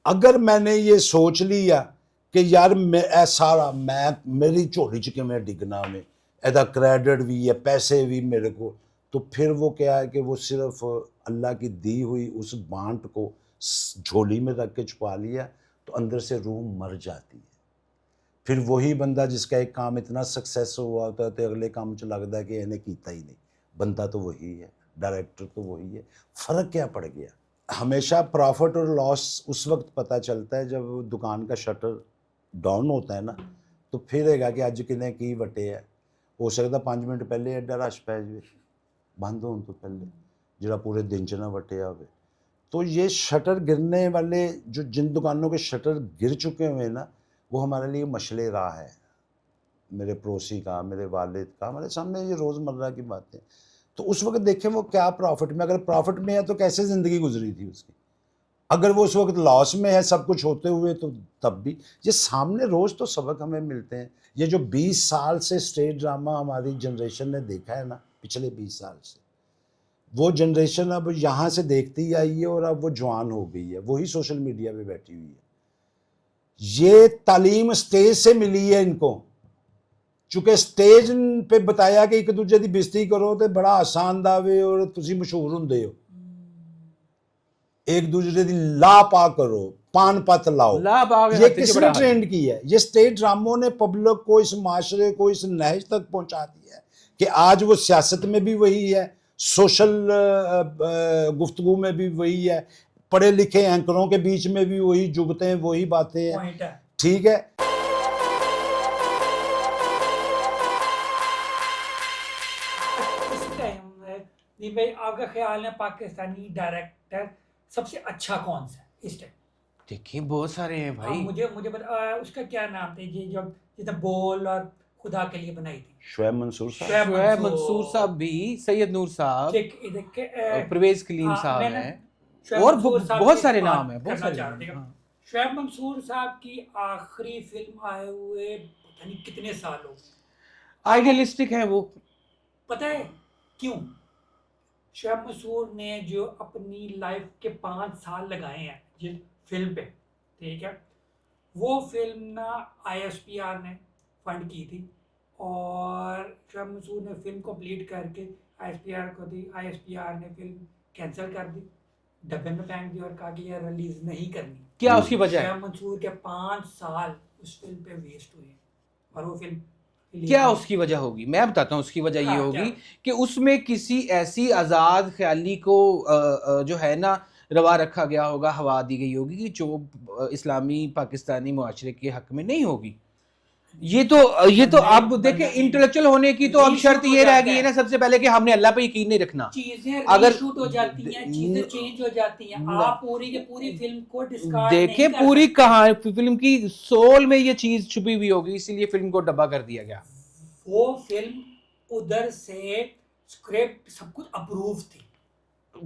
اگر میں نے یہ سوچ لیا کہ یار سارا میں میری جھولی چ کیویں ڈگنا میں ایدا کریڈٹ بھی ہے پیسے بھی میرے کو، تو پھر وہ کیا ہے کہ وہ صرف اللہ کی دی ہوئی اس بانٹ کو جھولی میں رکھ کے چھپا لیا تو اندر سے روح مر جاتی ہے. پھر وہی بندہ جس کا ایک کام اتنا سکسیس ہوا ہوتا ہے تو اگلے کام چ لگتا ہے کہ انہیں کیتا ہی نہیں. بندہ تو وہی ہے، ڈائریکٹر تو وہی ہے. فرق کیا پڑ گیا؟ ہمیشہ پرافٹ اور لاس اس وقت پتہ چلتا ہے جب دکان کا شٹر ڈاؤن ہوتا ہے نا، تو پھر ہے کہ اج کنے کی وٹے ہے. ہو سکتا 5 منٹ پہلے ایڈا رش پی جائے بند ہون تو پہلے، جڑا پورے دن چ نہ وٹیا ہوئے. تو یہ شٹر گرنے والے جن دکانوں کے شٹر گر چکے ہوئے نا، وہ ہمارے لیے مشعل راہ ہے. میرے پڑوسی کا، میرے والد کا، ہمارے سامنے یہ روزمرہ کی باتیں. تو اس وقت دیکھیں وہ کیا پرافٹ میں، اگر پرافٹ میں ہے تو کیسے زندگی گزری تھی اس کی. اگر وہ اس وقت لاس میں ہے سب کچھ ہوتے ہوئے تو تب بھی. یہ سامنے روز تو سبق ہمیں ملتے ہیں. یہ جو 20 سال سے اسٹیج ڈرامہ ہماری جنریشن نے دیکھا ہے نا، پچھلے 20 سال سے، وہ جنریشن اب یہاں سے دیکھتی آئی ہے اور اب وہ جوان ہو گئی ہے، وہی سوشل میڈیا پہ بیٹھی ہوئی ہے. یہ تعلیم اسٹیج سے ملی ہے ان کو، چونکہ اسٹیج پہ بتایا کہ ایک دوجے دی بےزتی کرو تو بڑا آسان داوے اور تسی مشہور ہوندے ہو. ایک دوسرے دی لا پا کرو، پان پت لاؤ. یہ کس نے ٹرینڈ کی ہے؟ یہ اسٹیج ڈراموں نے پبلک کو، اس معاشرے کو اس نہج تک پہنچا دیا ہے کہ آج وہ سیاست میں بھی وہی ہے، سوشل گفتگو میں بھی وہی ہے، پڑھے لکھے اینکروں کے بیچ میں بھی وہی جگتیں، وہی باتیں ہیں. ٹھیک ہے. بھائی آپ کا خیال ہے پاکستانی ڈائریکٹر سب سے اچھا کون سا ہے اس ٹائم؟ دیکھیں بہت سارے ہیں بھائی. مجھے اس کا کیا نام تھا یہ جو جیسے بول اور خدا کے لیے بنائی تھی؟ شعیب منصور صاحب. شعیب منصور صاحب بھی، سید نور صاحب، پرویز کلیم صاحب ہیں، اور بہت سارے نام ہیں، بہت سارے نام ہیں. شعیب منصور صاحب کی آخری فلم آئے ہوئے پتہ نہیں کتنے سال ہو گئے. آئیڈیلسٹک ہیں وہ. پتہ ہے کیوں؟ شعیب منصور نے جو اپنی لائف کے 5 سال لگائے ہیں جس فلم پہ، ٹھیک ہے، وہ فلم نا ISPR نے فنڈ کی تھی، اور شعیب منصور نے فلم کمپلیٹ کر کے ISPR کو دی. ISPR نے فلم کینسل کر دی، ڈبے میں پھینک دی اور کہا کہ یہ ریلیز نہیں کرنی. کیا اس کی وجہ ہے؟ شعیب منصور کے 5 سال اس فلم پہ ویسٹ ہوئے، اور وہ فلم کیا اس کی وجہ ہوگی؟ میں بتاتا ہوں. اس کی وجہ یہ ہوگی کہ اس میں کسی ایسی آزاد خیالی کو جو ہے نا روا رکھا گیا ہوگا، ہوا دی گئی ہوگی کہ جو اسلامی پاکستانی معاشرے کے حق میں نہیں ہوگی. یہ تو اب دیکھیں انٹلیکچوئل ہونے کی تو اب شرط یہ رہ گئی ہے نا سب سے پہلے کہ ہم نے اللہ پہ یقین نہیں رکھنا. اگر شوٹ ہو جاتی ہیں، چیزیں چینج ہو جاتی ہیں، آپ پوری کی پوری فلم کو ڈسکارڈ نہیں دیکھیں پوری کہانی فلم کی سول میں یہ چیز چھپی ہوئی ہوگی، اسی لیے فلم کو ڈبا کر دیا گیا. وہ فلم ادھر سے اسکرپٹ سب کچھ اپروو تھی،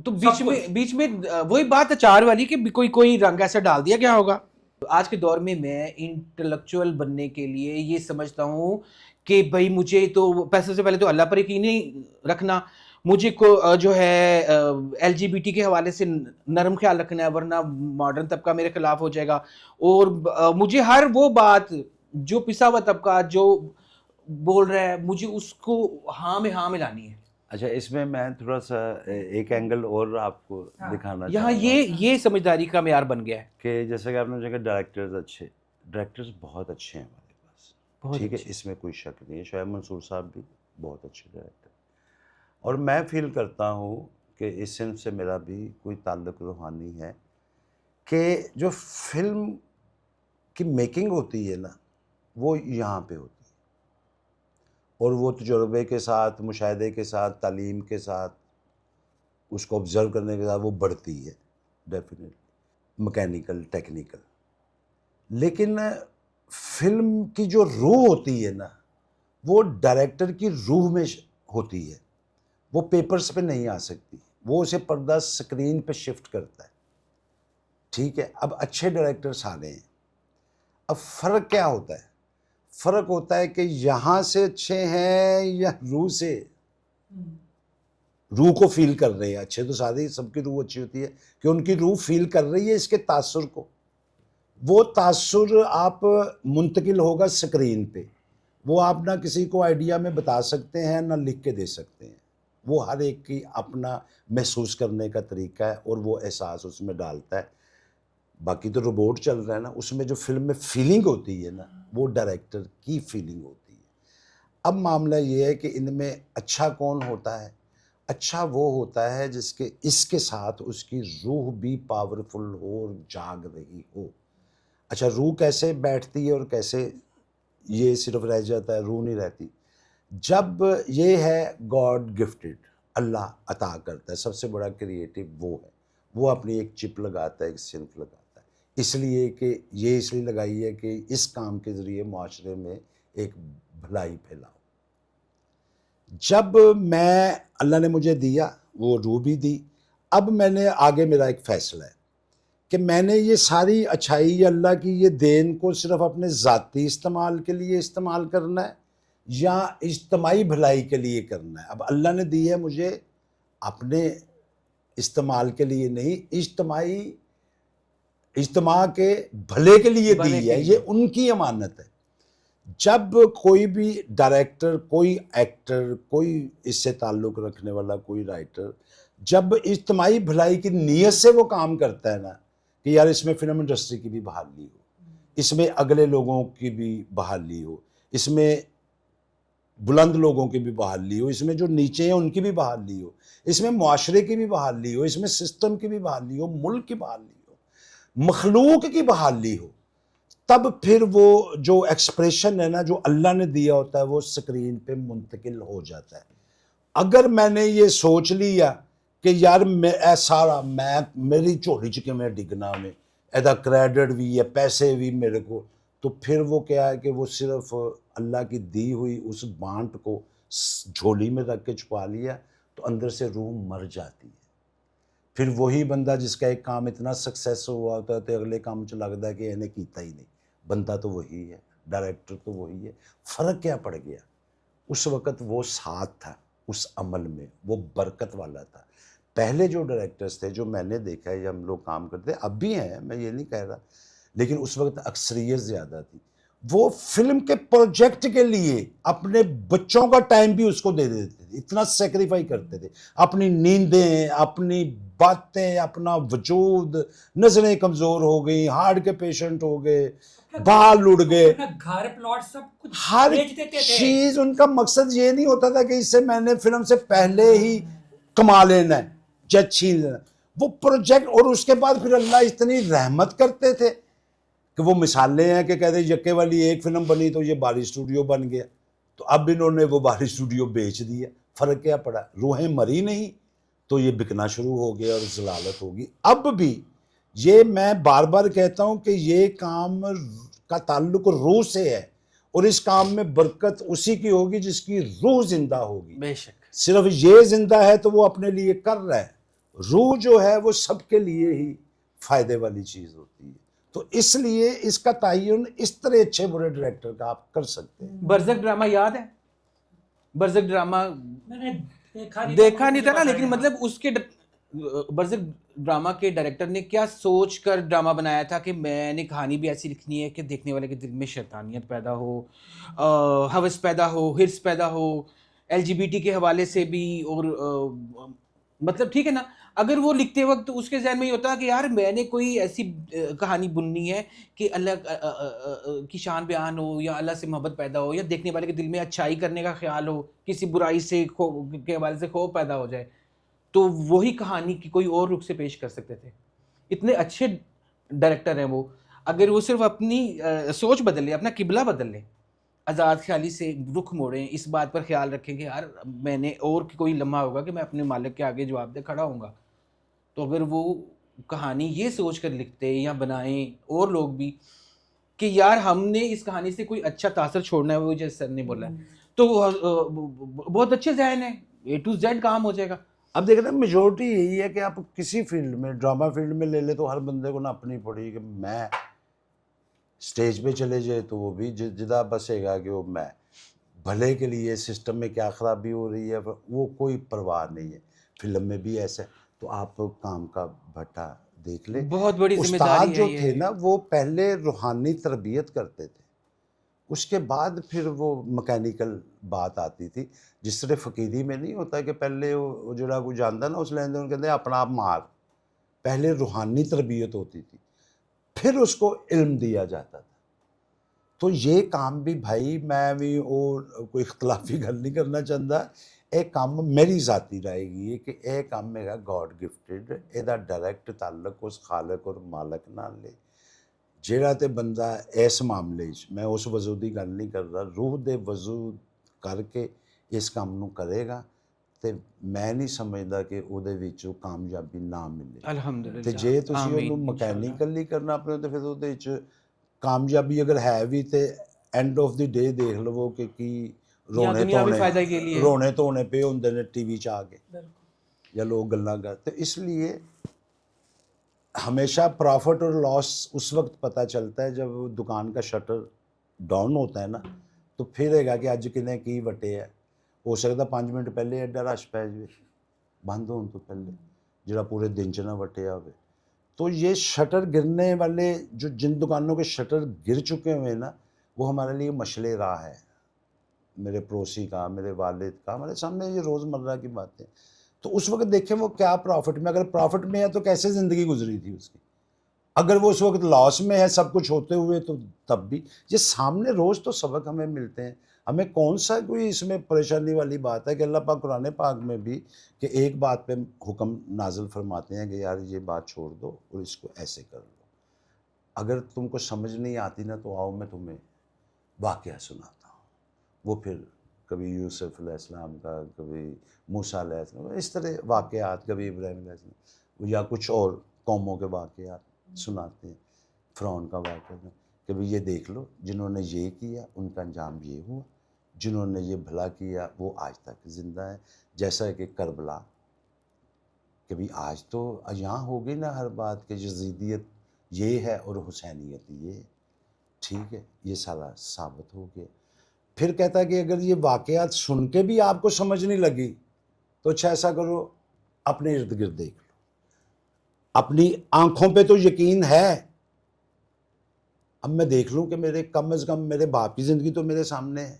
تو بیچ میں وہی بات اچار والی کہ کوئی رنگ ایسا ڈال دیا گیا ہوگا. آج کے دور میں انٹلیکچوئل بننے کے لیے یہ سمجھتا ہوں کہ بھائی مجھے تو پیسے سے پہلے تو اللہ پر یقین نہیں رکھنا، مجھے کو جو ہے LGBT کے حوالے سے نرم خیال رکھنا ہے، ورنہ ماڈرن طبقہ میرے خلاف ہو جائے گا. اور مجھے ہر وہ بات جو پسا ہوا طبقہ جو بول رہا ہے مجھے اس کو ہاں میں ہاں ملانی ہے. اچھا، اس میں تھوڑا سا ایک اینگل اور آپ کو دکھانا یہاں یہ سمجھداری کا معیار بن گیا ہے کہ جیسے کہ آپ نے دیکھا ڈائریکٹرز بہت اچھے ہیں ہمارے پاس، ٹھیک ہے، اس میں کوئی شک نہیں ہے. شعیب منصور صاحب بھی بہت اچھے ڈائریکٹر، اور میں فیل کرتا ہوں کہ اس صنف سے میرا بھی کوئی تعلق روحانی ہے کہ جو فلم کی میکنگ ہوتی ہے نا وہ یہاں پہ ہوتی ہے، اور وہ تجربے کے ساتھ، مشاہدے کے ساتھ، تعلیم کے ساتھ، اس کو آبزرو کرنے کے ساتھ وہ بڑھتی ہے ڈیفینیٹلی، مکینیکل، ٹیکنیکل. لیکن فلم کی جو روح ہوتی ہے نا وہ ڈائریکٹر کی روح میں ہوتی ہے، وہ پیپرز پہ نہیں آ سکتی، وہ اسے پردہ سکرین پہ شفٹ کرتا ہے. ٹھیک ہے. اب اچھے ڈائریکٹرز آ رہے ہیں، اب فرق کیا ہوتا ہے؟ فرق ہوتا ہے کہ یہاں سے اچھے ہیں یا روح سے، روح کو فیل کر رہے ہیں. اچھے تو سادے سب کی روح اچھی ہوتی ہے کہ ان کی روح فیل کر رہی ہے اس کے تاثر کو. وہ تاثر آپ منتقل ہوگا سکرین پہ، وہ آپ نہ کسی کو آئیڈیا میں بتا سکتے ہیں نہ لکھ کے دے سکتے ہیں، وہ ہر ایک کی اپنا محسوس کرنے کا طریقہ ہے اور وہ احساس اس میں ڈالتا ہے. باقی تو روبوٹ چل رہا ہے نا، اس میں جو فلم میں فیلنگ ہوتی ہے نا وہ ڈائریکٹر کی فیلنگ ہوتی ہے. اب معاملہ یہ ہے کہ ان میں اچھا کون ہوتا ہے؟ اچھا وہ ہوتا ہے جس کے اس کے ساتھ اس کی روح بھی پاورفل ہو اور جاگ رہی ہو. اچھا روح کیسے بیٹھتی ہے اور کیسے یہ صرف رہ جاتا ہے، روح نہیں رہتی؟ جب یہ ہے گاڈ گفٹڈ، اللہ عطا کرتا ہے، سب سے بڑا کریٹو وہ ہے، وہ اپنی ایک چپ لگاتا ہے، ایک صنف لگاتا ہے، اس لیے کہ یہ اس لیے لگائی ہے کہ اس کام کے ذریعے معاشرے میں ایک بھلائی پھیلاؤ. جب میں اللہ نے مجھے دیا وہ روح بھی دی، اب میں نے آگے میرا ایک فیصلہ ہے کہ میں نے یہ ساری اچھائی اللہ کی یہ دین کو صرف اپنے ذاتی استعمال کے لیے استعمال کرنا ہے یا اجتماعی بھلائی کے لیے کرنا ہے. اب اللہ نے دی ہے مجھے اپنے استعمال کے لیے نہیں، اجتماع کے بھلے کے لیے دی ہے، یہ ان کی امانت ہے. جب کوئی بھی ڈائریکٹر، کوئی ایکٹر، کوئی اس سے تعلق رکھنے والا کوئی رائٹر جب اجتماعی بھلائی کی نیت سے وہ کام کرتا ہے نا کہ یار اس میں فلم انڈسٹری کی بھی بحالی ہو، اس میں اگلے لوگوں کی بھی بحالی ہو، اس میں بلند لوگوں کی بھی بحالی ہو، اس میں جو نیچے ہیں ان کی بھی بحالی ہو، اس میں معاشرے کی بھی بحالی ہو، اس میں سسٹم کی بھی بحالی ہو، ملک کی بحالی ہو، مخلوق کی بحالی ہو، تب پھر وہ جو ایکسپریشن ہے نا جو اللہ نے دیا ہوتا ہے وہ سکرین پہ منتقل ہو جاتا ہے. اگر میں نے یہ سوچ لیا کہ یار اے سارا میں میری جھولی چ کیویں ڈگنا میں ایدا کریڈٹ بھی ہے، پیسے بھی میرے کو، تو پھر وہ کیا ہے کہ وہ صرف اللہ کی دی ہوئی اس بانٹ کو جھولی میں رکھ کے چھپا لیا تو اندر سے روح مر جاتی ہے. پھر وہی بندہ جس کا ایک کام اتنا سکسیس ہوا ہوتا ہے تو اگلے کام چ لگتا ہے کہ انہیں کیتا ہی نہیں. بندہ تو وہی ہے، ڈائریکٹر تو وہی ہے. فرق کیا پڑ گیا؟ اس وقت وہ ساتھ تھا اس عمل میں، وہ برکت والا تھا. پہلے جو ڈائریکٹرز تھے جو میں نے دیکھا ہے یا ہم لوگ کام کرتے اب بھی ہیں، میں یہ نہیں کہہ رہا، لیکن اس وقت اکثریت زیادہ تھی، وہ فلم کے پروجیکٹ کے لیے اپنے بچوں کا ٹائم بھی اس کو دے دیتے تھے، اتنا سیکریفائی کرتے تھے، اپنی نیندیں، اپنی باتیں، اپنا وجود، نظریں کمزور ہو گئی، ہارٹ کے پیشنٹ ہو گئے، بال اڑ گئے، گھر پلاٹ سب کچھ ہر بیچ دیتے تھے. چیز. ان کا مقصد یہ نہیں ہوتا تھا کہ اس سے میں نے فلم سے پہلے ہی کما لینا ہے یا چھین لینا. وہ پروجیکٹ، اور اس کے بعد پھر اللہ اتنی رحمت کرتے تھے کہ وہ مثالیں ہیں کہ کہتے یکے والی ایک فلم بنی تو یہ باری اسٹوڈیو بن گیا، تو اب انہوں نے وہ باری اسٹوڈیو بیچ دیا. فرق کیا پڑا؟ روحیں مری نہیں تو یہ بکنا شروع ہو گیا اور ضلالت ہوگی. اب بھی یہ میں بار بار کہتا ہوں کہ یہ کام کا تعلق روح سے ہے اور اس کام میں برکت اسی کی ہوگی جس کی روح زندہ ہوگی. بے شک. صرف یہ زندہ ہے تو وہ اپنے لیے کر رہا ہے، روح جو ہے وہ سب کے لیے ہی فائدے والی چیز ہوتی ہے. تو اس لیے اس کا تعین اس طرح اچھے برے ڈائریکٹر کا آپ کر سکتے ہیں. برزخ ڈرامہ یاد ہے؟ برزخ ڈرامہ میں نے دیکھا نہیں تھا نا، لیکن مطلب اس کے برزخ ڈرامہ کے ڈائریکٹر نے کیا سوچ کر ڈرامہ بنایا تھا کہ میں نے کہانی بھی ایسی لکھنی ہے کہ دیکھنے والے کے دل میں شیطانیت پیدا ہو، ہوس پیدا ہو، ہرس پیدا ہو، ایل جی بی ٹی کے حوالے سے بھی، اور مطلب ٹھیک ہے نا. اگر وہ لکھتے وقت اس کے ذہن میں یہ ہوتا کہ یار میں نے کوئی ایسی کہانی بننی ہے کہ اللہ کی شان بیان ہو یا اللہ سے محبت پیدا ہو یا دیکھنے والے کے دل میں اچھائی کرنے کا خیال ہو، کسی برائی سے کے حوالے سے خوف پیدا ہو جائے، تو وہی کہانی کی کوئی اور رخ سے پیش کر سکتے تھے. اتنے اچھے ڈائریکٹر ہیں وہ. اگر وہ صرف اپنی سوچ بدل لیں، اپنا قبلہ بدل لیں، آزاد خیالی سے رخ موڑیں، اس بات پر خیال رکھیں کہ یار میں نے اور کوئی لمحہ ہوگا کہ میں اپنے مالک کے آگے جواب دے کھڑا ہوں گا، تو اگر وہ کہانی یہ سوچ کر لکھتے یا بنائیں اور لوگ بھی کہ یار ہم نے اس کہانی سے کوئی اچھا تاثر چھوڑنا ہے، وہ جیسے سر نے بولا ہے، تو بہت اچھے ذہن ہے، A to Z کام ہو جائے گا. اب دیکھ رہے ہیں میجورٹی یہی ہے کہ آپ کسی فیلڈ میں، ڈرامہ فیلڈ میں لے لے تو ہر بندے کو نہ اپنی پڑی کہ میں سٹیج پہ چلے جائے تو وہ بھی جدا بسے گا کہ وہ میں بھلے کے لیے سسٹم میں کیا خرابی ہو رہی ہے وہ کوئی پرواہ نہیں ہے. فلم میں بھی ایسا ہے تو آپ کام کا بھٹا دیکھ لے. بہت بڑی ذمہ استاد داری جو ہے تھے یہ. نا وہ پہلے روحانی تربیت کرتے تھے, اس کے بعد پھر وہ مکینیکل بات آتی تھی. جس طرح فقیری میں نہیں ہوتا کہ پہلے وہ جڑا کوئی جانتا نا اس لین دین کہتے ہیں اپنا آپ مار, پہلے روحانی تربیت ہوتی تھی پھر اس کو علم دیا جاتا تھا. تو یہ کام بھی بھائی میں بھی اور کوئی اختلافی گل نہیں کرنا چاہتا, ایک کام میری ذاتی رائے گی ہے کہ یہ کام میرا گاڈ گفٹڈ, یہ ڈائریکٹ تعلق اس خالق اور مالک نال لے. جیڑا تے بندہ اس معاملے میں اس وضو دی گل نہیں کر رہا, روح دے وضو کر کے اس کام نو کرے گا تے میں نہیں سمجھدا کہ او دے وچ کامیابی نہ ملے. الحمدللہ. تے جے تسی آمین اونوں انشاءاللہ. مکینیکلی کرنا اپنے تے پھر اودے وچ کامیابی اگر ہے بھی تے اینڈ آف دی ڈے دیکھ لو کہ کی یا دنیاوی فائدہ کے لیے. رونے دھونے پہ ہوندے نے ٹی وی چ آ کے بالکل یا لوگ گلاں کرتے. اس لیے ہمیشہ پرافٹ اور لاس اس وقت پتہ چلتا ہے جب دکان کا شٹر ڈاؤن ہوتا ہے نا, تو پھر ہے گا کہ اج کنے کی وٹے ہے. ہو سکتا 5 منٹ پہلے ایڈا رش پੈ جائے بند ہون تو پہلے, جڑا پورے دن چ نہ وٹیا ہوئے. تو یہ شٹر گرنے والے جو جن دکانوں کے شٹر گر چکے ہوئے نا, وہ ہمارے لیے مشعل راہ ہے, میرے پڑوسی کا, میرے والد کا, ہمارے سامنے یہ روزمرہ کی باتیں. تو اس وقت دیکھیں وہ کیا پرافٹ میں, اگر پرافٹ میں ہے تو کیسے زندگی گزری تھی اس کی, اگر وہ اس وقت لاس میں ہے سب کچھ ہوتے ہوئے تو تب بھی. یہ سامنے روز تو سبق ہمیں ملتے ہیں. ہمیں کون سا کوئی اس میں پریشانی والی بات ہے کہ اللہ پاک قرآن پاک میں بھی کہ ایک بات پہ حکم نازل فرماتے ہیں کہ یار یہ بات چھوڑ دو اور اس کو ایسے کر لو. اگر تم کو سمجھ نہیں آتی نا تو آؤ میں تمہیں واقعہ سناتا ہوں. وہ پھر کبھی یوسف علیہ السلام کا, کبھی موسیٰ علیہ السلام, اس طرح واقعات, کبھی ابراہیم علیہ السلام, یا کچھ اور قوموں کے واقعات سناتے ہیں. فرعون کا واقعہ کہ بھی یہ دیکھ لو جنہوں نے یہ کیا ان کا انجام یہ ہوا, جنہوں نے یہ بھلا کیا وہ آج تک زندہ ہے. جیسا کہ کربلا, کہ بھی آج تو یہاں ہوگی نا ہر بات کہ یزیدیت یہ ہے اور حسینیت یہ ہے, ٹھیک ہے, یہ سارا ثابت ہو گیا. پھر کہتا ہے کہ اگر یہ واقعات سن کے بھی آپ کو سمجھ نہیں لگی تو اچھا ایسا کرو اپنے ارد گرد دیکھ لو. اپنی آنکھوں پہ تو یقین ہے, اب میں دیکھ لوں کہ میرے کم از کم میرے باپ کی زندگی تو میرے سامنے ہے,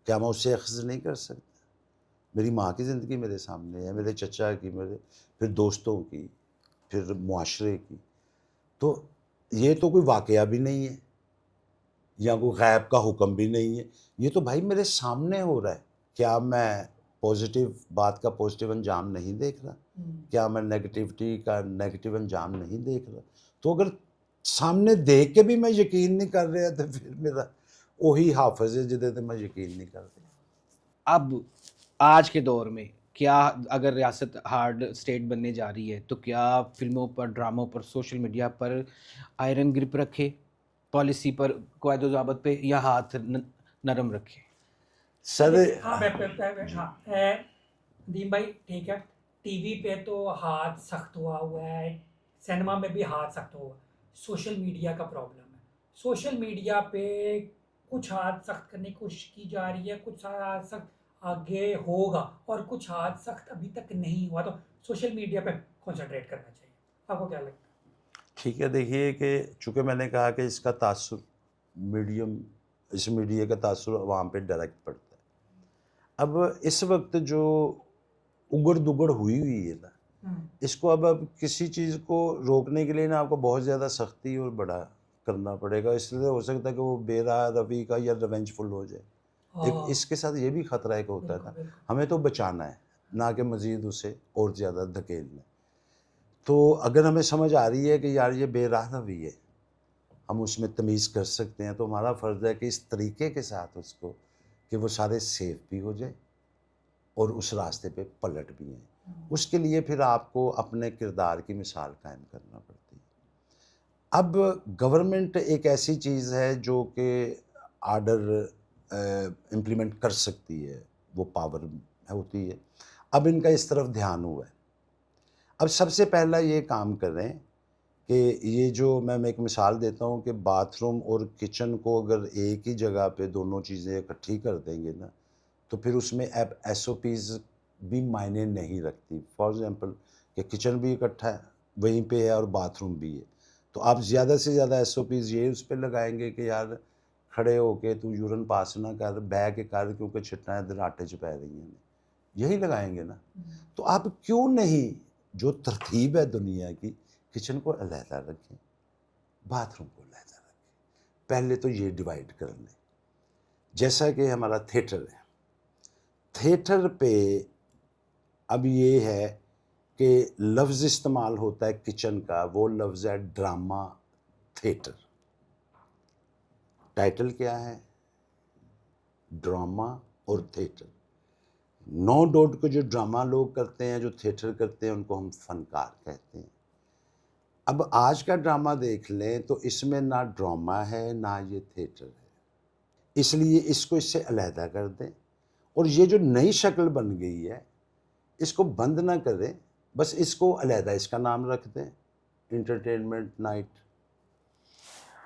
کیا میں اس سے اخذ نہیں کر سکتا؟ میری ماں کی زندگی میرے سامنے ہے, میرے چچا کی, میرے پھر دوستوں کی, پھر معاشرے کی. تو یہ تو کوئی واقعہ بھی نہیں ہے یا کوئی غیب کا حکم بھی نہیں ہے, یہ تو بھائی میرے سامنے ہو رہا ہے. کیا میں پازیٹیو بات کا پازیٹیو انجام نہیں دیکھ رہا؟ کیا میں نیگیٹیوٹی کا نیگیٹیو انجام نہیں دیکھ رہا؟ تو اگر سامنے دیکھ کے بھی میں یقین نہیں کر رہا تو پھر میرا وہی حافظ ہے جدے تے میں یقین نہیں کر رہا. اب آج کے دور میں کیا اگر ریاست ہارڈ اسٹیٹ بننے جا رہی ہے تو کیا فلموں پر, ڈراموں پر, سوشل میڈیا پر آئرن گرپ رکھے, پالیسی پر, قواعد و ضابط پہ, یا ہاتھ نرم رکھے؟ سر ہاں ندیم بھائی ٹھیک ہے, ٹی وی پہ تو ہاتھ سخت ہوا ہے, سینما میں بھی ہاتھ سخت ہوا. سوشل میڈیا کا پرابلم ہے, سوشل میڈیا پہ کچھ ہاتھ سخت کرنے کی کوشش کی جا رہی ہے, کچھ ہاتھ سخت آگے ہوگا اور کچھ ہاتھ سخت ابھی تک نہیں ہوا. تو سوشل میڈیا پہ کنسنٹریٹ کرنا چاہیے. آپ کو کیا لگتا ہے؟ ٹھیک ہے, دیکھیے کہ چونکہ میں نے کہا کہ اس کا تاثر اس میڈیا کا تاثر عوام پہ ڈائریکٹ پڑتا ہے. اب اس وقت جو اگڑ دگڑ ہوئی ہے نا, اس کو اب کسی چیز کو روکنے کے لیے نا آپ کو بہت زیادہ سختی اور بڑا کرنا پڑے گا. اس لیے ہو سکتا ہے کہ وہ بے راہ روی کا یا ریونج فل ہو جائے. ایک اس کے ساتھ یہ بھی خطرہ ایک ہوتا ہے نا, ہمیں تو بچانا ہے نہ کہ مزید اسے اور زیادہ دھکیلنا. تو اگر ہمیں سمجھ آ رہی ہے کہ یار یہ بے راہ روی ہے, ہم اس میں تمیز کر سکتے ہیں, تو ہمارا فرض ہے کہ اس طریقے کے ساتھ اس کو کہ وہ سارے سیف بھی ہو جائے اور اس راستے پہ پلٹ بھی ہیں. اس کے لیے پھر آپ کو اپنے کردار کی مثال قائم کرنا پڑتی ہے. اب گورنمنٹ ایک ایسی چیز ہے جو کہ آرڈر امپلیمنٹ کر سکتی ہے, وہ پاور ہوتی ہے. اب ان کا اس طرف دھیان ہوا ہے. اب سب سے پہلا یہ کام کریں کہ یہ جو میں ایک مثال دیتا ہوں کہ باتھ روم اور کچن کو اگر ایک ہی جگہ پہ دونوں چیزیں اکٹھی کر دیں گے نا, تو پھر اس میں ایس او پیز بھی معنی نہیں رکھتی. فار ایگزامپل کہ کچن بھی اکٹھا ہے وہیں پہ ہے اور باتھ روم بھی ہے. تو آپ زیادہ سے زیادہ SOPs یہ اس پہ لگائیں گے کہ یار کھڑے ہو کے تو یورن پاس نہ کر, بہ کے کر کیونکہ چھٹنا ادھر آٹے چ پی رہی ہیں, یہی لگائیں گے نا. تو آپ کیوں نہیں جو ترتیب ہے دنیا کی, کچن کو علیحدہ رکھیں, باتھ روم کو علیحدہ رکھیں, پہلے تو یہ ڈیوائڈ کر لیں. جیسا کہ ہمارا تھیٹر ہے, تھیٹر پہ اب یہ ہے کہ لفظ استعمال ہوتا ہے کچن کا, وہ لفظ ہے ڈرامہ تھیٹر. ٹائٹل کیا ہے؟ ڈرامہ اور تھیٹر. 9 ڈوٹ کو جو ڈرامہ لوگ کرتے ہیں, جو تھیٹر کرتے ہیں, ان کو ہم فنکار کہتے ہیں. اب آج کا ڈرامہ دیکھ لیں تو اس میں نہ ڈرامہ ہے نہ یہ تھیٹر ہے, اس لیے اس کو اس سے علیحدہ کر دیں. اور یہ جو نئی شکل بن گئی ہے اس کو بند نہ کریں, بس اس کو علیحدہ اس کا نام رکھ دیں, انٹرٹینمنٹ نائٹ.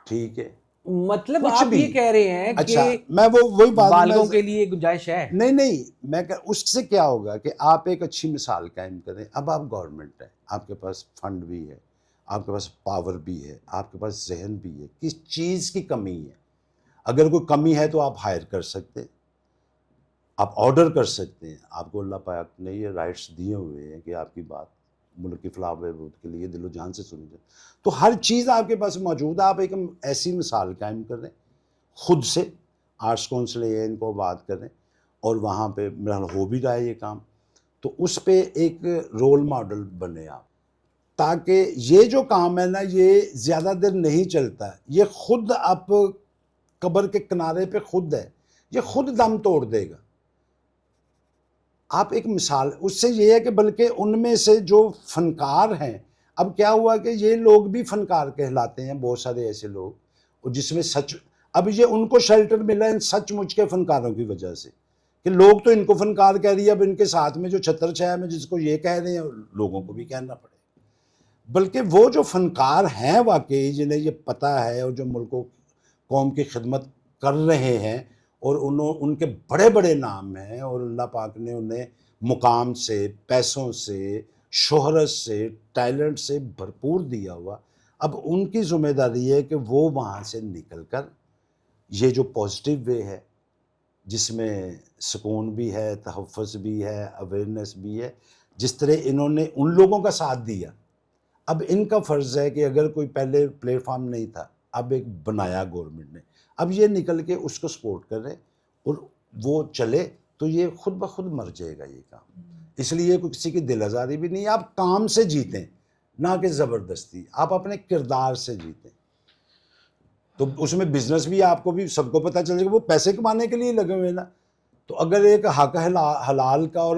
ٹھیک ہے, مطلب کچھ آپ بھی. یہ کہہ رہے ہیں اچھا, کہ میں وہی بات بالغوں کے لیے گنجائش ہے. نہیں, میں اس سے کیا ہوگا کہ آپ ایک اچھی مثال قائم کریں. اب آپ گورنمنٹ ہے, آپ کے پاس فنڈ بھی ہے, آپ کے پاس پاور بھی ہے, آپ کے پاس ذہن بھی ہے. کس چیز کی کمی ہے؟ اگر کوئی کمی ہے تو آپ ہائر کر سکتے, آپ آرڈر کر سکتے ہیں. آپ کو اللہ پاک نے یہ رائٹس دیے ہوئے ہیں کہ آپ کی بات ملک کی فلاح و بہبود کے لیے دل و جان سے سنی جائے. تو ہر چیز آپ کے پاس موجود ہے. آپ ایک ایسی مثال قائم کر دیں خود سے, آرٹس کونسل ہے ان کو بات کریں, اور وہاں پہ میرا ہو بھی رہا ہے یہ کام. تو اس پہ ایک رول ماڈل بنے آپ, تاکہ یہ جو کام ہے نا یہ زیادہ دیر نہیں چلتا. یہ خود آپ قبر کے کنارے پہ خود ہے, یہ خود دم توڑ دے گا. آپ ایک مثال اس سے یہ ہے کہ بلکہ ان میں سے جو فنکار ہیں, اب کیا ہوا کہ یہ لوگ بھی فنکار کہلاتے ہیں, بہت سارے ایسے لوگ, اور جس میں سچ, اب یہ ان کو شیلٹر ملا ہے سچ مچ کے فنکاروں کی وجہ سے, کہ لوگ تو ان کو فنکار کہہ رہی ہے, اب ان کے ساتھ میں جو چھتر چھایا میں جس کو یہ کہہ رہے ہیں لوگوں کو بھی کہنا پڑے. بلکہ وہ جو فنکار ہیں واقعی, جنہیں یہ پتہ ہے اور جو ملک و قوم کی خدمت کر رہے ہیں, اور ان کے بڑے بڑے نام ہیں, اور اللہ پاک نے انہیں مقام سے, پیسوں سے, شہرت سے, ٹیلنٹ سے بھرپور دیا ہوا. اب ان کی ذمہ داری ہے کہ وہ وہاں سے نکل کر یہ جو پازیٹیو وے ہے جس میں سکون بھی ہے, تحفظ بھی ہے, اویئرنیس بھی ہے, جس طرح انہوں نے ان لوگوں کا ساتھ دیا, اب ان کا فرض ہے کہ اگر کوئی پہلے پلیٹ فارم نہیں تھا, اب ایک بنایا گورنمنٹ نے, اب یہ نکل کے اس کو سپورٹ کرے اور وہ چلے, تو یہ خود بخود مر جائے گا یہ کام. اس لیے کوئی کسی کی دل آزاری بھی نہیں ہے. آپ کام سے جیتیں نہ کہ زبردستی, آپ اپنے کردار سے جیتیں. تو اس میں بزنس بھی آپ کو بھی سب کو پتہ چل جائے گا, وہ پیسے کمانے کے لیے لگے ہوئے نا. تو اگر ایک حق حلال کا اور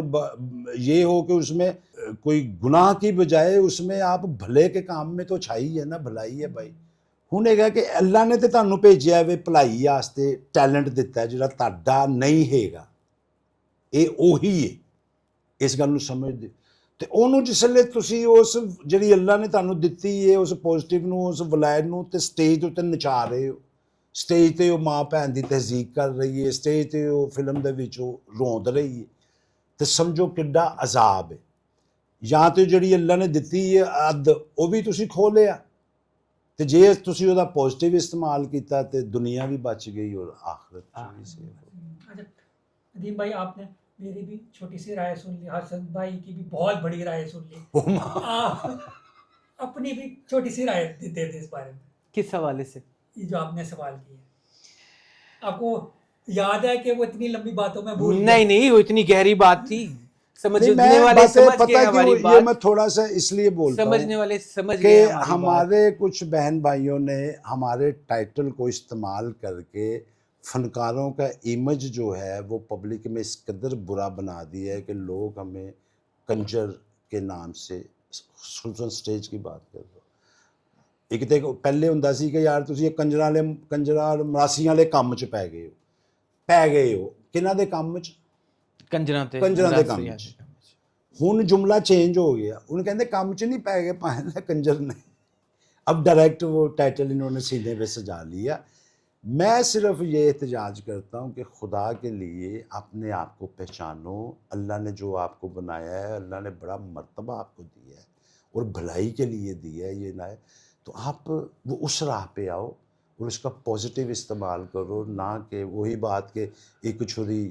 یہ ہو کہ اس میں کوئی گناہ کی بجائے اس میں آپ بھلے کے کام میں تو چھائی ہے نا, بھلائی ہے بھائی. ہن ہے کہ اللہ نے تو تانوں بھیجیا ہے بھلائی واسطے, ٹیلنٹ دیتا ہے جڑا تہاڈا نہیں ہےگا, یہ اوہی ہے. اس گل نوں سمجھ دے تے اونوں جسلے تسی اس جڑی اللہ نے تانوں دتی ہے اس پازیٹیو نوں, اس ولائر نوں تے سٹیج تے نچا رہے ہو. سٹیج تے وہ ماں بھن دی تہذیب کر رہی ہے, سٹیج تے وہ فلم دے وچ روند رہی ہے, تے سمجھو کڈا عذاب ہے. یا تے جڑی اللہ نے دتی ہے عد وہ بھی تسی کھو لیا, تے جے تسی وہ پازیٹیو استعمال کیتا تے دنیا بھی بچ گئی اور آخرت بھی سیف ہو. اچھا ندیم بھائی, آپ نے میری بھی چھوٹی سی رائے سن لی, حسن بھائی کی بھی بہت بڑی رائے سن لی, آپ اپنی بھی چھوٹی سی رائے دیتے اس بارے میں. کس حوالے سے؟ یہ جو آپ نے سوال کیا, آپ کو یاد ہے کہ وہ اتنی لمبی باتوں میں بھول گیا؟ نہیں, وہ اتنی گہری بات تھی, سمجھنے میں والے باتیں سمجھ پتہ گئے کیوں, ہماری یہ بات, میں تھوڑا سا اس لیے بولتا سمجھنے ہوں والے سمجھ کہ گئے ہماری بات. ہمارے کچھ بہن بھائیوں نے ہمارے ٹائٹل کو استعمال کر کے فنکاروں کا امیج جو ہے وہ پبلک میں اس قدر برا بنا دیا ہے کہ لوگ ہمیں کنجر کے نام سے, خصوصاً سٹیج کی بات کر رہے ہو. ایک تو پہلے ہوندا سی کہ یار تسی یہ کنجراں مراسیاں والے کام چ پی گئے ہو کنہاں دے کام چ, کنجراں تے کنجراں دے کام چ. ہن جملہ چینج ہو گیا, ہن کہندے کام چ نہیں پی گئے, پائے کنجر نے. اب ڈائریکٹ وہ ٹائٹل انہوں نے سینے پہ سجا لیا. میں صرف یہ احتجاج کرتا ہوں کہ خدا کے لیے اپنے آپ کو پہچانو. اللہ نے جو آپ کو بنایا ہے, اللہ نے بڑا مرتبہ آپ کو دیا ہے, اور بھلائی کے لیے دی ہے یہ نہ ہے، تو آپ وہ اس راہ پہ آؤ اور اس کا پازیٹیو استعمال کرو، نہ کہ وہی بات کہ ایک چھری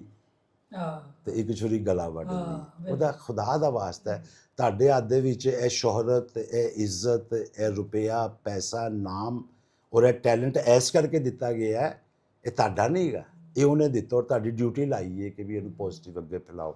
ਤੇ ਇੱਕ ਛੁਰੀ ਗਲਾ ਵੱਢ ਲਈ। ਉਹਦਾ ਖੁਦਾ ਦਾ ਵਾਸਤਾ ਹੈ ਤੁਹਾਡੇ ਹੱਥ ਦੇ ਵਿੱਚ ਇਹ ਸ਼ੋਹਰਤ, ਇਹ ਇੱਜ਼ਤ, ਇਹ ਰੁਪਇਆ, ਪੈਸਾ, ਨਾਮ ਔਰ ਇਹ ਟੈਲੈਂਟ ਇਸ ਕਰਕੇ ਦਿੱਤਾ ਗਿਆ ਹੈ, ਇਹ ਤੁਹਾਡਾ ਨਹੀਂ ਹੈਗਾ, ਇਹ ਉਹਨੇ ਦਿੱਤਾ ਔਰ ਤੁਹਾਡੀ ਡਿਊਟੀ ਲਾਈ ਹੈ ਕਿ ਵੀ ਇਹਨੂੰ ਪੋਜ਼ਿਟਿਵ ਅੱਗੇ ਫੈਲਾਓ।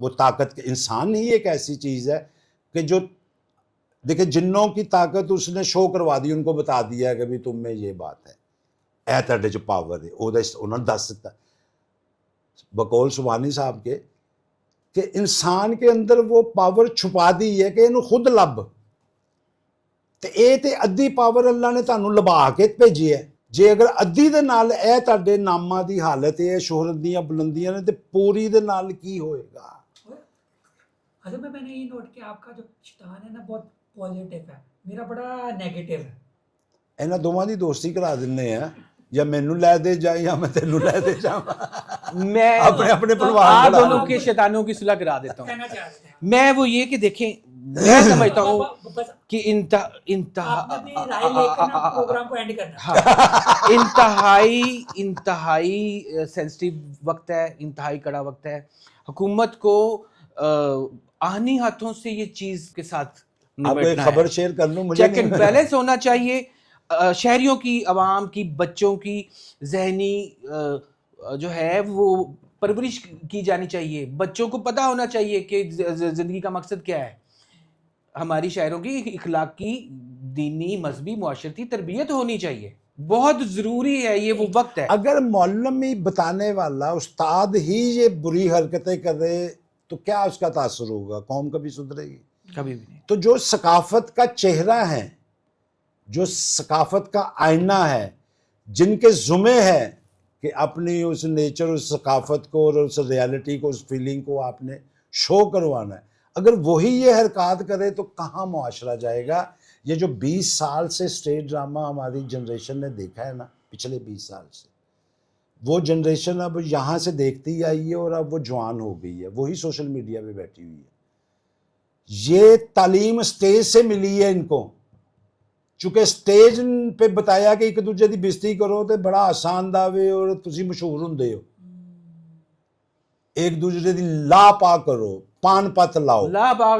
وہ طاقت، انسان ہی ایک ایسی چیز ہے کہ جو دیکھیں جنوں کی طاقت اس نے شو کروا دی، ان کو بتا دیا کہ بھی تم میں یہ بات ہے، اے تہاڈے چ پاور ہے، انہوں نے دس دتا بقول سبحانی صاحب کے کہ انسان کے اندر وہ پاور چھپا دی ہے کہ انہوں خود لب، تے اے تے ادھی پاور اللہ نے تانوں لبا کے بھیجی ہے، ਜੇ ਅਗਰ ਅੱਧੀ ਦੇ ਨਾਲ ਇਹ ਤੁਹਾਡੇ ਨਾਮਾਂ ਦੀ ਹਾਲਤ ਹੈ, ਸ਼ੋਹਰਤ ਦੀਆਂ ਬੁਲੰਦੀਆਂ ਨੇ, ਤੇ ਪੂਰੀ ਦੇ ਨਾਲ ਕੀ ਹੋਏਗਾ? حضرت میں نے یہ نوٹ کیا آپ کا جو شیطان ہے نا بہت پازیٹیو ہے، میرا بڑا نیگیٹو ہے۔ ਇਹਨਾਂ ਦੋਵਾਂ ਦੀ ਦੋਸਤੀ ਕਰਾ ਦਿੰਨੇ ਆ, ਜਾਂ ਮੈਨੂੰ ਲੈ ਦੇ ਜਾ ਜਾਂ ਮੈਂ ਤੈਨੂੰ ਲੈ ਦੇ ਜਾਵਾਂ, میں اپنے اپنے پروار آپ بنا دونوں لو۔ کے شیطانوں کی صلح کرا دیتا ہوں۔ کہنا چاہتے ہیں میں وہ یہ کہ دیکھیں میں سمجھتا ہوں بس کہ آپ نے اپنی رائے لے کر نا پروگرام کو اینڈ کرنا۔ انتہائی سینسٹیو وقت ہے، انتہائی کڑا وقت ہے، حکومت کو آہنی ہاتھوں سے یہ چیز کے ساتھ آپ ایک خبر شیئر کر لوں، مجھے چیک اینڈ بیلنس ہونا چاہیے، شہریوں کی، عوام کی، بچوں کی ذہنی جو ہے وہ پرورش کی جانی چاہیے، بچوں کو پتہ ہونا چاہیے کہ زندگی کا مقصد کیا ہے، ہماری شاعروں کی اخلاقی، دینی، مذہبی، معاشرتی تربیت ہونی چاہیے، بہت ضروری ہے، یہ وہ وقت ہے۔ اگر معلم ہی بتانے والا، استاد ہی یہ بری حرکتیں کرے تو کیا اس کا تاثر ہوگا؟ قوم کبھی سدھرے گی؟ کبھی بھی نہیں۔ تو جو ثقافت کا چہرہ ہے، جو ثقافت کا آئینہ ہے، جن کے ذمہ ہے کہ اپنی اس نیچر، اس ثقافت کو اور اس ریالٹی کو، اس فیلنگ کو آپ نے شو کروانا ہے، اگر وہی یہ حرکات کرے تو کہاں معاشرہ جائے گا؟ یہ جو 20 سال سے اسٹیج ڈرامہ ہماری جنریشن نے دیکھا ہے نا، پچھلے 20 سال سے، وہ جنریشن اب یہاں سے دیکھتی آئی ہے اور اب وہ جوان ہو گئی ہے، وہی سوشل میڈیا پہ بیٹھی ہوئی ہے۔ یہ تعلیم اسٹیج سے ملی ہے ان کو، چونکہ اسٹیج پہ بتایا کہ ایک دوجے دی بےزتی کرو تو بڑا آسان دعوے اور تسی مشہور ہوندے ہو، ایک دوسرے دی لا پا کرو، پان پت لاؤ،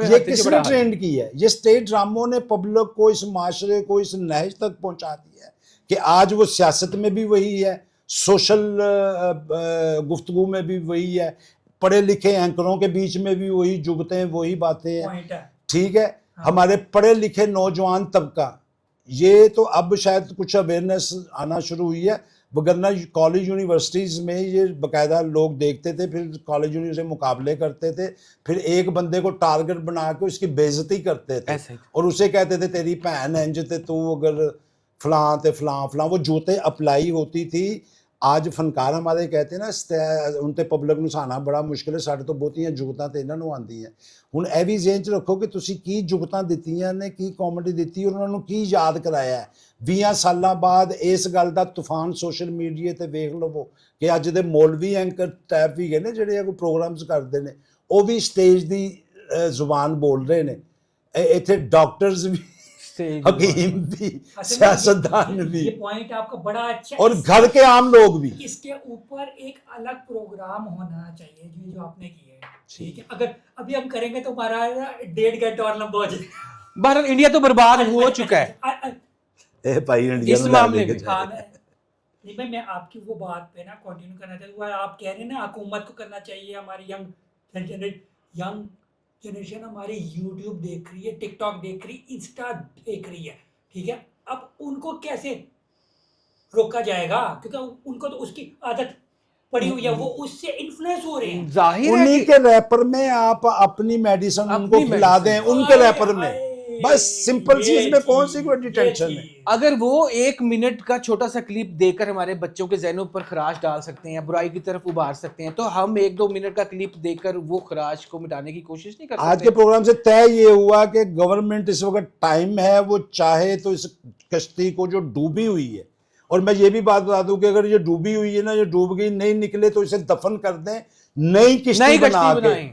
یہ کس نے ٹرینڈ کی ہے؟ یہ اسٹیج ڈراموں نے پبلک کو، اس معاشرے کو اس نہج تک پہنچا دیا ہے کہ آج وہ سیاست میں بھی وہی ہے، سوشل گفتگو میں بھی وہی ہے، پڑھے لکھے اینکروں کے بیچ میں بھی وہی جگتیں، وہی باتیں ہیں، ٹھیک ہے؟ ہمارے پڑھے لکھے نوجوان طبقہ، یہ تو اب شاید کچھ اویئرنیس آنا شروع ہوئی ہے، وگرنہ کالج یونیورسٹیز میں یہ باقاعدہ لوگ دیکھتے تھے، پھر کالج یونیورسٹی مقابلے کرتے تھے، پھر ایک بندے کو ٹارگٹ بنا کے اس کی بے عزتی کرتے تھے اور اسے کہتے تھے تیری بہن انج تے تو اگر فلاں تے فلاں فلاں، وہ جوتے اپلائی ہوتی تھی۔ آج فنکار ہمارے کہتے ہیں نا ان تے پبلک نوں سانا بڑا مشکل ہے، ساڈے تو بہتیاں جگتاں تے انہاں نوں آندی ہیں۔ ہن اے وی ذہن چ رکھو کہ تسی کی جگتاں دتیاں نے، کی کامیڈی دتی اور انہاں نوں کی یاد کرایا ہے۔ 20 سالاں بعد اس گل دا طوفان سوشل میڈیا تے ویکھ لو کہ اج دے مولوی اینکر ٹائپ بھی گئے نے جڑے کوئی پروگرامز کردے نے، او بھی اسٹیج دی زبان بول رہے نے، ایتھے ڈاکٹرز بھی، حکیم بھی، سیاستدان بھی، یہ پوائنٹ آپ کا بڑا اچھا، اور گھر کے عام لوگ بھی۔ اس کے اوپر ایک الگ پروگرام ہونا چاہیے جو آپ نے کیا ہے، ٹھیک ہے؟ اگر ابھی ہم کریں گے تو ہمارا 1.5 گھنٹہ اور لمبا ہو جائے گا۔ بہرحال انڈیا تو برباد ہو چکا ہے اے بھائی انڈیا اس معاملے میں۔ میں آپ کی وہ بات پہ نا کنٹینیو کرنا چاہتا ہوں، آپ کہہ رہے ہیں نا حکومت کو کرنا چاہیے، ہماری ینگ جنریشن ہماری یوٹیوب دیکھ رہی ہے، ٹک ٹاک دیکھ رہی ہے، انسٹا دیکھ رہی ہے، ٹھیک ہے؟ اب ان کو کیسے روکا جائے گا؟ کیونکہ ان کو تو اس کی عادت پڑی ہوئی ہے، وہ اس سے انفلوئنس ہو رہے ہیں۔ ظاہر ہے انہی کے ریپر میں آپ اپنی میڈیسن ان کو کھلا دیں، ان کے ریپر میں بس سمپل سی، اس میں کون سی کوئی ٹینشن ہے؟ اگر وہ 1 منٹ کا چھوٹا سا کلپ دے کر ہمارے بچوں کے ذہنوں پر خراش ڈال سکتے ہیں، برائی کی طرف ابھار سکتے ہیں، تو ہم 1-2 منٹ کا کلپ دے کر وہ خراش کو مٹانے کی کوشش نہیں کر سکتے؟ آج کے پروگرام سے طے یہ ہوا کہ گورنمنٹ اس وقت ٹائم ہے، وہ چاہے تو اس کشتی کو جو ڈوبی ہوئی ہے، اور میں یہ بھی بات بتا دوں کہ اگر یہ ڈوبی ہوئی ہے نا، یہ ڈوب گئی نہیں نکلے تو اسے دفن کر دیں، نئی کشتی بنا کے،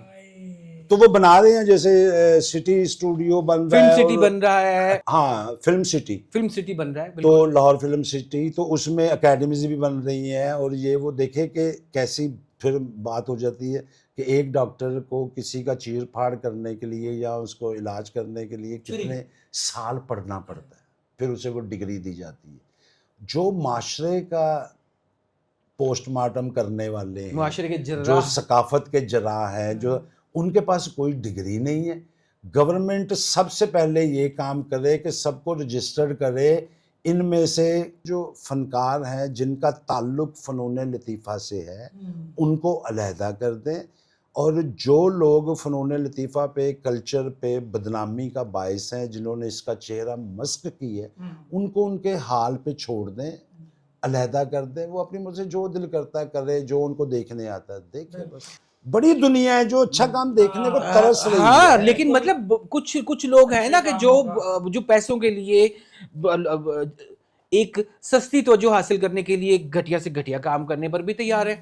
تو وہ بنا رہے ہیں، جیسے سٹی اسٹوڈیو بن رہا ہے، فلم سٹی بن رہا ہے، ہاں فلم سٹی بن رہا ہے، تو لاہور فلم سٹی، تو اس میں اکیڈمیز بھی بن رہی ہیں، اور یہ وہ دیکھے کہ کیسی پھر بات ہو جاتی ہے کہ ایک ڈاکٹر کو کسی کا چیر پھاڑ کرنے کے لیے یا اس کو علاج کرنے کے لیے کتنے سال پڑھنا پڑتا ہے، پھر اسے وہ ڈگری دی جاتی ہے۔ جو معاشرے کا پوسٹ مارٹم کرنے والے ہیں، معاشرے کے جو جراح، ثقافت کے جراح ہیں، جو ان کے پاس کوئی ڈگری نہیں ہے، گورنمنٹ سب سے پہلے یہ کام کرے کہ سب کو رجسٹرڈ کرے، ان میں سے جو فنکار ہیں جن کا تعلق فنون لطیفہ سے ہے ان کو علیحدہ کر دیں، اور جو لوگ فنون لطیفہ پہ، کلچر پہ بدنامی کا باعث ہیں، جنہوں نے اس کا چہرہ مسخ کی ہے، ان کو ان کے حال پہ چھوڑ دیں، علیحدہ کر دیں، وہ اپنی مرضی جو دل کرتا ہے کرے، جو ان کو دیکھنے آتا ہے دیکھے۔ بس بڑی دنیا ہے جو اچھا کام دیکھنے کو ترس رہی ہاں، ہے۔ لیکن مطلب کچھ لوگ ہیں نا کہ جو پیسوں کے لیے ایک سستی توجہ حاصل کرنے کے لیے گھٹیا سے گھٹیا کام کرنے پر بھی تیار ہے،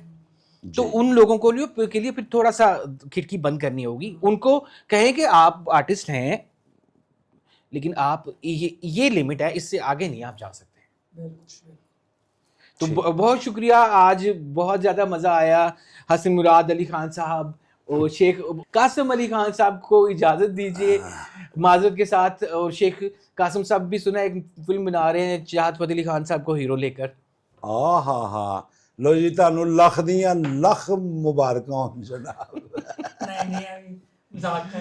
تو ان لوگوں کو کے لیے پھر تھوڑا سا کھڑکی بند کرنی ہوگی، ان کو کہیں کہ آپ آرٹسٹ ہیں لیکن آپ یہ لمٹ ہے، اس سے آگے نہیں آپ جا سکتے۔ تو بہت شکریہ، آج بہت زیادہ مزہ آیا۔ حسن مراد علی خان صاحب اور شیخ قاسم علی خان صاحب کو اجازت دیجیے معذرت کے ساتھ، اور شیخ قاسم صاحب بھی سنا ایک فلم بنا رہے ہیں چاہت فتح علی خان صاحب کو ہیرو لے کر۔ ہاں لو جی، تانوں لکھ دیاں لکھ مبارکاں ہون جناب۔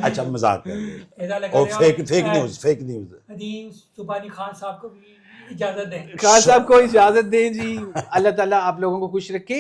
اچھا مذاق کر رہے، اور فیک نیوز ندیم سبحانی خان صاحب کو بھی اجازت دیں، خان صاحب کو اجازت دیں جی۔ اللہ تعالیٰ آپ لوگوں کو خوش رکھے۔